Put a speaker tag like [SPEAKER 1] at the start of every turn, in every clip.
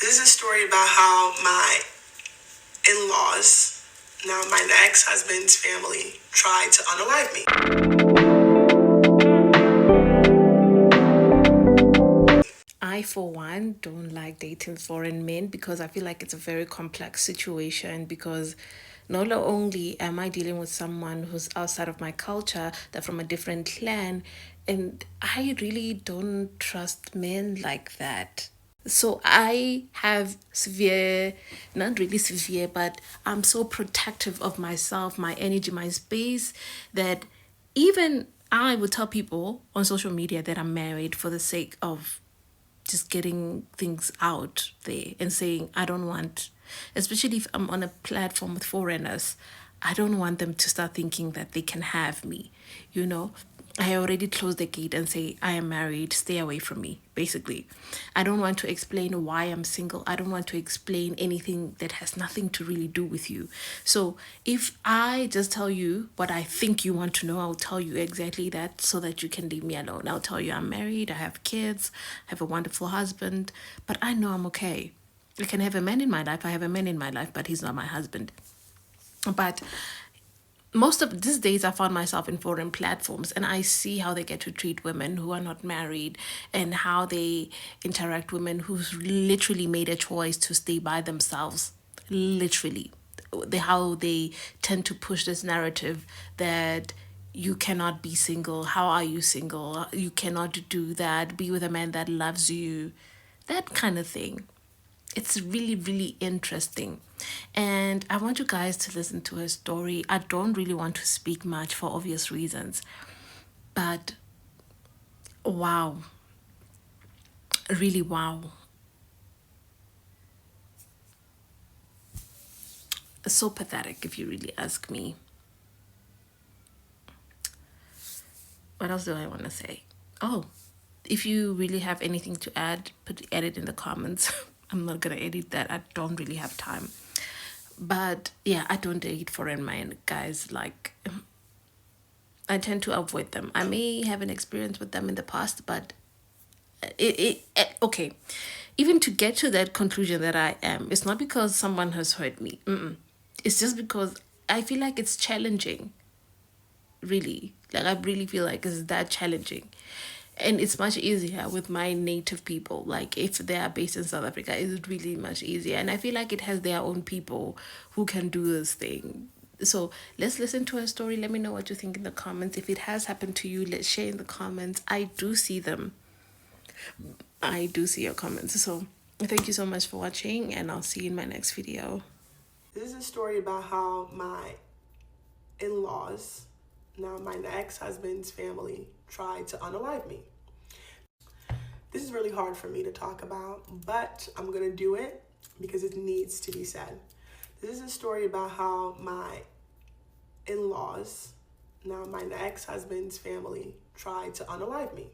[SPEAKER 1] This is a story about how my in-laws, now my ex-husband's family, tried to unalive me.
[SPEAKER 2] I, for one, don't like dating foreign men because I feel like it's a very complex situation. Because not only am I dealing with someone who's outside of my culture, they're from a different clan, and I really don't trust men like that. So I have severe, not really severe, but I'm so protective of myself, my energy, my space, that even I would tell people on social media that I'm married for the sake of just getting things out there and saying, I don't want, especially if I'm on a platform with foreigners, I don't want them to start thinking that they can have me, you know. I already closed the gate and say, I am married, stay away from me, basically. I don't want to explain why I'm single. I don't want to explain anything that has nothing to really do with you. So if I just tell you what I think you want to know, I'll tell you exactly that so that you can leave me alone. I'll tell you I'm married, I have kids, I have a wonderful husband, but I know I'm okay. I can have a man in my life, I have a man in my life, but he's not my husband. But most of these days I found myself in foreign platforms and I see how they get to treat women who are not married and how they interact women who's literally made a choice to stay by themselves. Literally. How they tend to push this narrative that you cannot be single. How are you single? You cannot do that. Be with a man that loves you. That kind of thing. It's really, really interesting. And I want you guys to listen to her story. I don't really want to speak much for obvious reasons. But wow, really wow. So pathetic if you really ask me. What else do I want to say? Oh, if you really have anything to add, add it in the comments. I'm not gonna edit that. I don't really have time. But yeah, I don't date foreign men, guys. Like, I tend to avoid them. I may have an experience with them in the past, but okay. Even to get to that conclusion that I am, it's not because someone has hurt me. Mm-mm. It's just because I feel like it's challenging. Really, like I really feel like it's that challenging. And it's much easier with my native people. Like if they are based in South Africa, it's really much easier. And I feel like it has their own people who can do this thing. So let's listen to her story. Let me know what you think in the comments. If it has happened to you, let's share in the comments. I do see them. I do see your comments. So thank you so much for watching, and I'll see you in my next video.
[SPEAKER 1] This is a story about how my in-laws, now my ex-husband's family, tried to unalive me. This is really hard for me to talk about, but I'm gonna do it because it needs to be said. This is a story about how my in-laws, now my ex-husband's family, tried to unalive me.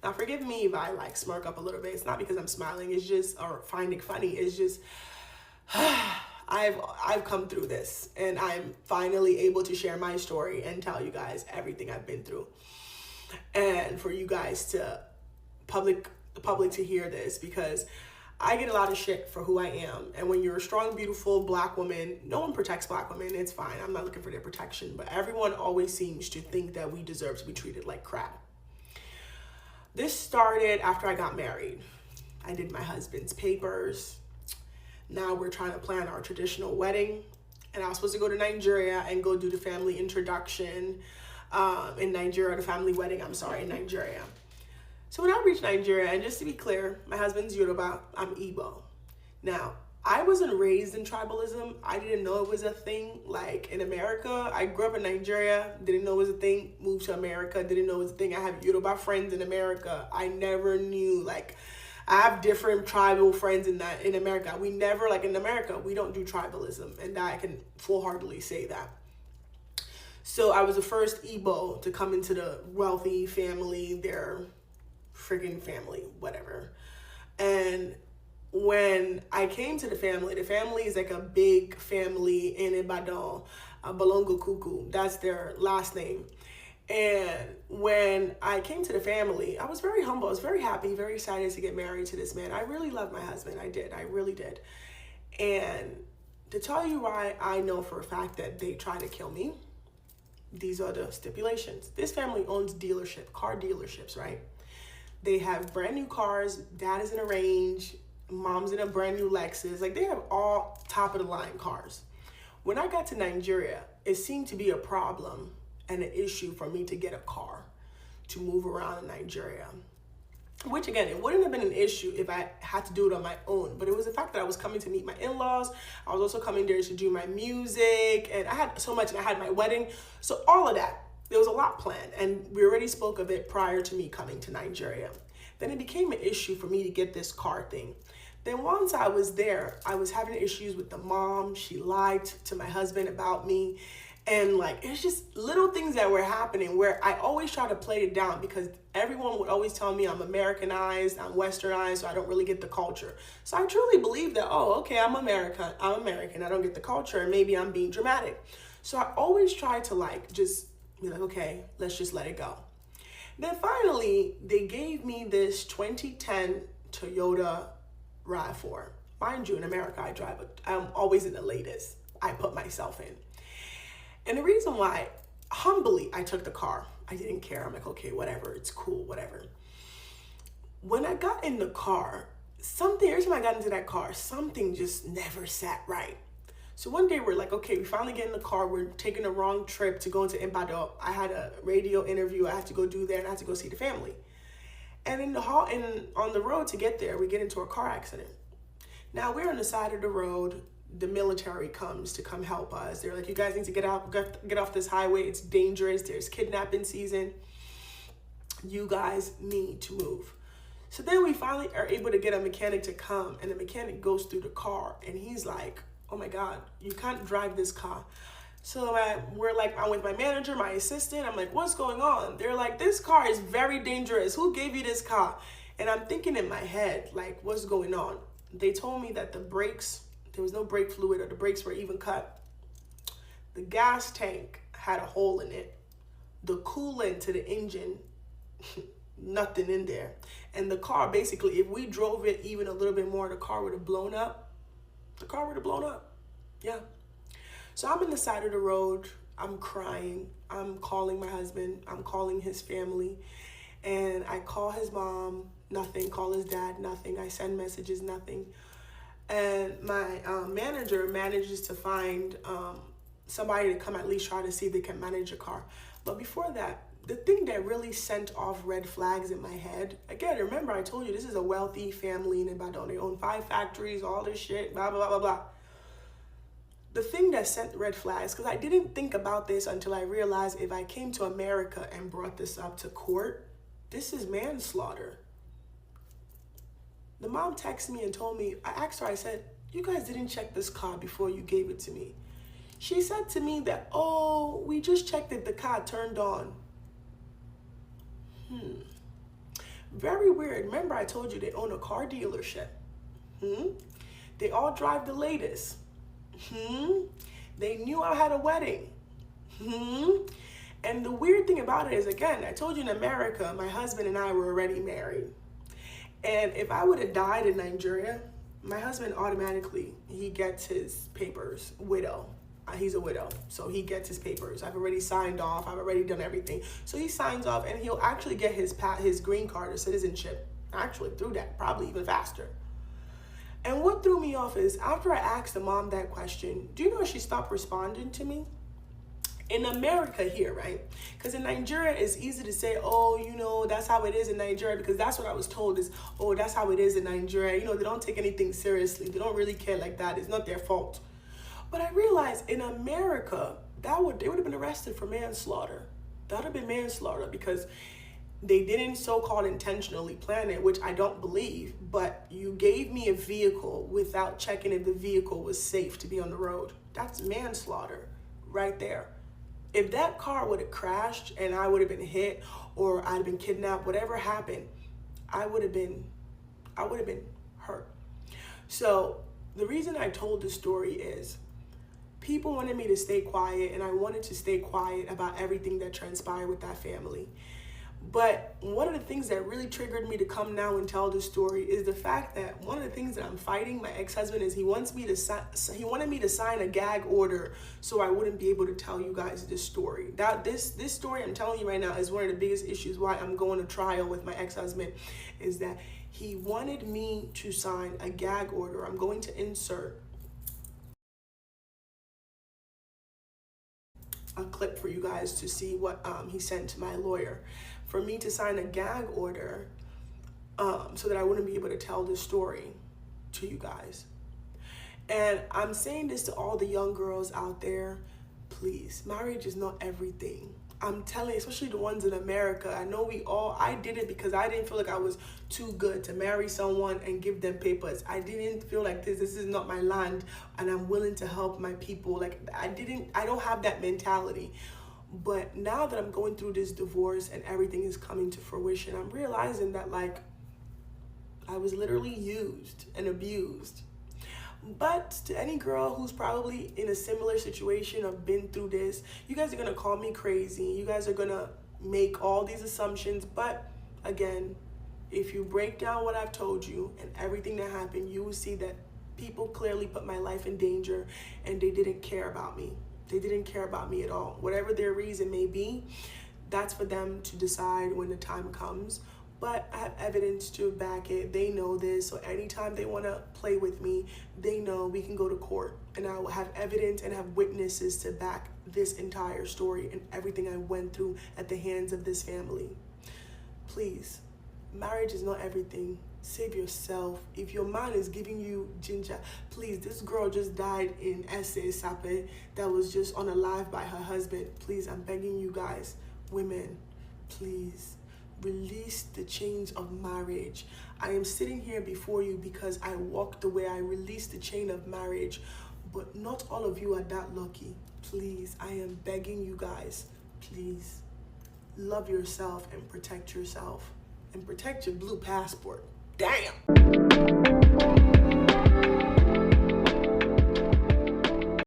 [SPEAKER 1] Now, forgive me if I like smirk up a little bit. It's not because I'm smiling. It's just, or find it funny. It's just, I've come through this, and I'm finally able to share my story and tell you guys everything I've been through, and for you guys to the public to hear this, because I get a lot of shit for who I am. And when you're a strong, beautiful black woman, no one protects black women. It's fine. I'm not looking for their protection, but everyone always seems to think that we deserve to be treated like crap. This started after I got married. I did my husband's papers. Now we're trying to plan our traditional wedding. And I was supposed to go to Nigeria and go do the family introduction in Nigeria, the family wedding, in Nigeria. So when I reached Nigeria, and just to be clear, my husband's Yoruba, I'm Igbo. Now, I wasn't raised in tribalism. I didn't know it was a thing. Like in America, I grew up in Nigeria, didn't know it was a thing, moved to America, didn't know it was a thing. I have Yoruba friends in America. I never knew, like, I have different tribal friends in America. We never, like in America, we don't do tribalism. And I can full-heartedly say that. So I was the first Igbo to come into the wealthy family, their friggin' family, whatever. And when I came to the family is like a big family in Ibadan, Balongo Kuku. That's their last name. And when I came to the family, I was very humble. I was very happy, very excited to get married to this man. I really loved my husband. I did. I really did. And to tell you why I know for a fact that they tried to kill me, these are the stipulations. This family owns car dealerships, right? They have brand new cars. Dad is in a Range. Mom's in a brand new Lexus. Like, they have all top of the line cars. When I got to Nigeria, it seemed to be a problem and an issue for me to get a car to move around in Nigeria. Which, again, it wouldn't have been an issue if I had to do it on my own. But it was the fact that I was coming to meet my in-laws. I was also coming there to do my music. And I had so much. And I had my wedding. So all of that, there was a lot planned. And we already spoke of it prior to me coming to Nigeria. Then it became an issue for me to get this car thing. Then once I was there, I was having issues with the mom. She lied to my husband about me. And like, it's just little things that were happening where I always try to play it down because everyone would always tell me I'm Americanized, I'm Westernized, so I don't really get the culture. So I truly believe that, oh, okay, I'm American, I don't get the culture, and maybe I'm being dramatic. So I always try to like, just be like, okay, let's just let it go. Then finally, they gave me this 2010 Toyota RAV4. Mind you, in America, I'm always in the latest I put myself in. And the reason why, humbly, I took the car, I didn't care. I'm like, okay, whatever, it's cool, whatever. When I got in the car, every time I got into that car, something just never sat right. So one day we're like, okay, we finally get in the car. We're taking the wrong trip to go into Ibadan. I had a radio interview I had to go do there, and I had to go see the family. And on the road to get there, we get into a car accident. Now we're on the side of the road. The military comes to come help us. They're like, you guys need to get off this highway. It's dangerous. There's kidnapping season. You guys need to move. So then we finally are able to get a mechanic to come, and the mechanic goes through the car, and he's like, oh my God, you can't drive this car. So I'm with my manager, my assistant. I'm like, what's going on? They're like, this car is very dangerous. Who gave you this car? And I'm thinking in my head, like, what's going on? They told me that there was no brake fluid, or the brakes were even cut. The gas tank had a hole in it. The coolant to the engine, nothing in there. And the car, basically, if we drove it even a little bit more, the car would have blown up. Yeah. So I'm in the side of the road. I'm crying. I'm calling my husband. I'm calling his family. And I call his mom, nothing. Call his dad, nothing. I send messages, nothing. And my manager manages to find somebody to come at least try to see if they can manage a car. But before that, the thing that really sent off red flags in my head, again, remember I told you this is a wealthy family in Ibadan. They own 5 factories, all this shit, blah, blah, blah, blah, blah. The thing that sent red flags, because I didn't think about this until I realized if I came to America and brought this up to court, this is manslaughter. The mom texted me and told me, I asked her, I said, you guys didn't check this car before you gave it to me. She said to me that, oh, we just checked if the car turned on. Very weird. Remember I told you they own a car dealership. They all drive the latest. They knew I had a wedding. And the weird thing about it is, again, I told you in America, my husband and I were already married. And if I would have died in Nigeria, my husband automatically, he gets his papers, widow. He's a widow, so he gets his papers. I've already signed off. I've already done everything. So he signs off, and he'll actually get his green card or citizenship, actually through that, probably even faster. And what threw me off is, after I asked the mom that question, do you know she stopped responding to me? In America here, right? Because in Nigeria, it's easy to say, oh, you know, that's how it is in Nigeria, because that's what I was told is, oh, that's how it is in Nigeria. You know, they don't take anything seriously. They don't really care like that. It's not their fault. But I realized in America, they would have been arrested for manslaughter. That would have been manslaughter because they didn't so-called intentionally plan it, which I don't believe, but you gave me a vehicle without checking if the vehicle was safe to be on the road. That's manslaughter right there. If that car would have crashed and I would have been hit or I'd have been kidnapped, whatever happened, I would have been hurt. So the reason I told the story is people wanted me to stay quiet, and I wanted to stay quiet about everything that transpired with that family. But one of the things that really triggered me to come now and tell this story is the fact that one of the things that I'm fighting my ex-husband is he wanted me to sign a gag order so I wouldn't be able to tell you guys this story. This story I'm telling you right now is one of the biggest issues why I'm going to trial with my ex-husband, is that he wanted me to sign a gag order. I'm going to insert a clip for you guys to see what he sent to my lawyer, for me to sign a gag order so that I wouldn't be able to tell this story to you guys. And I'm saying this to all the young girls out there, please, marriage is not everything. I'm telling you, especially the ones in America. I know I did it because I didn't feel like I was too good to marry someone and give them papers. I didn't feel like this is not my land and I'm willing to help my people. Like I don't have that mentality. But now that I'm going through this divorce and everything is coming to fruition, I'm realizing that like I was literally used and abused. But to any girl who's probably in a similar situation or been through this, you guys are going to call me crazy. You guys are going to make all these assumptions. But again, if you break down what I've told you and everything that happened, you will see that people clearly put my life in danger and they didn't care about me. They didn't care about me at all. Whatever their reason may be, that's for them to decide when the time comes. But I have evidence to back it. They know this. So anytime they want to play with me, they know we can go to court. And I will have evidence and have witnesses to back this entire story and everything I went through at the hands of this family. Please, marriage is not everything. Save yourself. If your man is giving you ginger, please, this girl just died in Ese Sape that was just unalive by her husband. Please, I'm begging you guys, women, please. Release the chains of marriage. I am sitting here before you because I walked away. I released the chain of marriage, but not all of you are that lucky. Please, I am begging you guys, please love yourself and protect yourself and protect your blue passport. Damn.